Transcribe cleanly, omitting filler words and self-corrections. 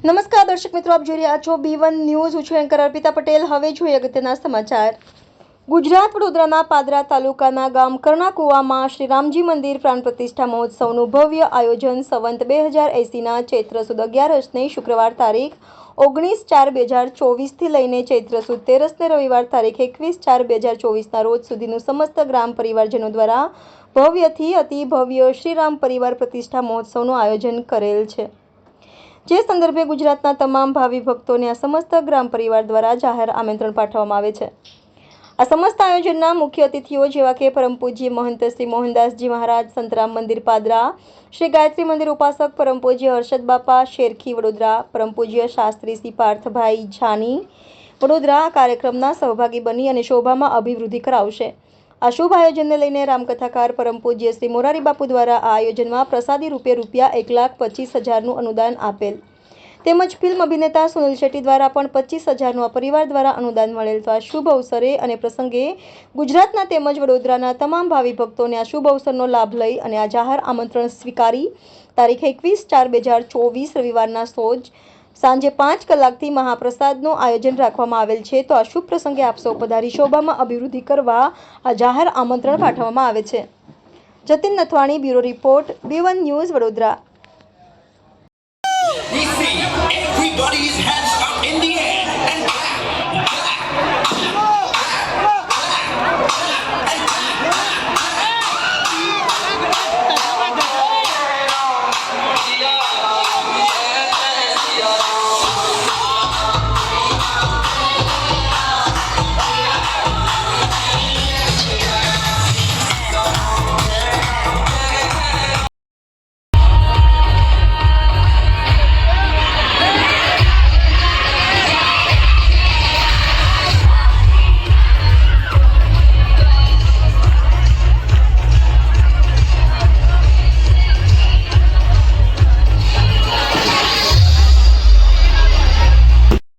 નમસ્કાર દર્શક મિત્રો, આપ જોઈ રહ્યા છો B1 ન્યૂઝ. હું છું એન્કર અર્પિતા પટેલ. હવે જોઈએ અગત્યના સમાચાર. ગુજરાત વડોદરાના પાદરા તાલુકાના ગામ કર્ણાકુવામાં શ્રી રામજી મંદિર પ્રાણ પ્રતિષ્ઠા મહોત્સવનું ભવ્ય આયોજન સંવંત 2080ના ચૈત્ર સુદ 11ને શુક્રવાર તારીખ 19/4/2024થી લઈને ચૈત્ર સુદ 13ને રવિવાર તારીખ 21/4/2024ના રોજ સુધીનું સમસ્ત ગ્રામ પરિવારજનો દ્વારા ભવ્યથી અતિ ભવ્ય શ્રી રામ પરિવાર પ્રતિષ્ઠા મહોત્સવનું આયોજન કરેલ છે. જે સંદર્ભે ગુજરાતના તમામ ભાવિ ભક્તોને આ સમસ્ત ગ્રામ પરિવાર દ્વારા જાહેર આમંત્રણ પાઠવવામાં આવે છે. આ સમસ્ત આયોજનના મુખ્ય અતિથિઓ જેવા કે પરમ પૂજ્ય મહંત શ્રી મોહનદાસજી મહારાજ સંતરામ મંદિર પાદરા, શ્રી ગાયત્રી મંદિર ઉપાસક પરમ પૂજ્ય હર્ષદ બાપા શેરખી વડોદરા, પરમ પૂજ્ય શાસ્ત્રી શ્રી પાર્થભાઈ જાની વડોદરા કાર્યક્રમના સહભાગી બની અને શોભામાં અભિવૃદ્ધિ કરાવશે. આ શુભ આયોજનને લઈને રામકથાકાર પરમ પૂજ્ય શ્રી મોરારી બાપુ દ્વારા આ આયોજનમાં પ્રસાદી રૂપે ₹1,25,000નું અનુદાન આપેલ તેમજ ફિલ્મ અભિનેતા સુનિલ શેટ્ટી દ્વારા પણ 25,000નું આ પરિવાર દ્વારા અનુદાન મળેલ. તો આ શુભ અવસરે અને પ્રસંગે ગુજરાતના તેમજ વડોદરાના તમામ ભાવિ ભક્તોને આ શુભ અવસરનો લાભ લઈ અને આ જાહેર આમંત્રણ સ્વીકારી તારીખ 21/4/2024 રવિવારના સોજ સાંજે 5 કલાકથી મહાપ્રસાદનું આયોજન રાખવામાં આવેલ છે. તો આ શુભ પ્રસંગે આપ સૌ પધારી શોભામાં અભિવૃદ્ધિ કરવા આ જાહેર આમંત્રણ પાઠવવામાં આવે છે. Jatin Nathwani, bureau report, B1 news, Vadodara.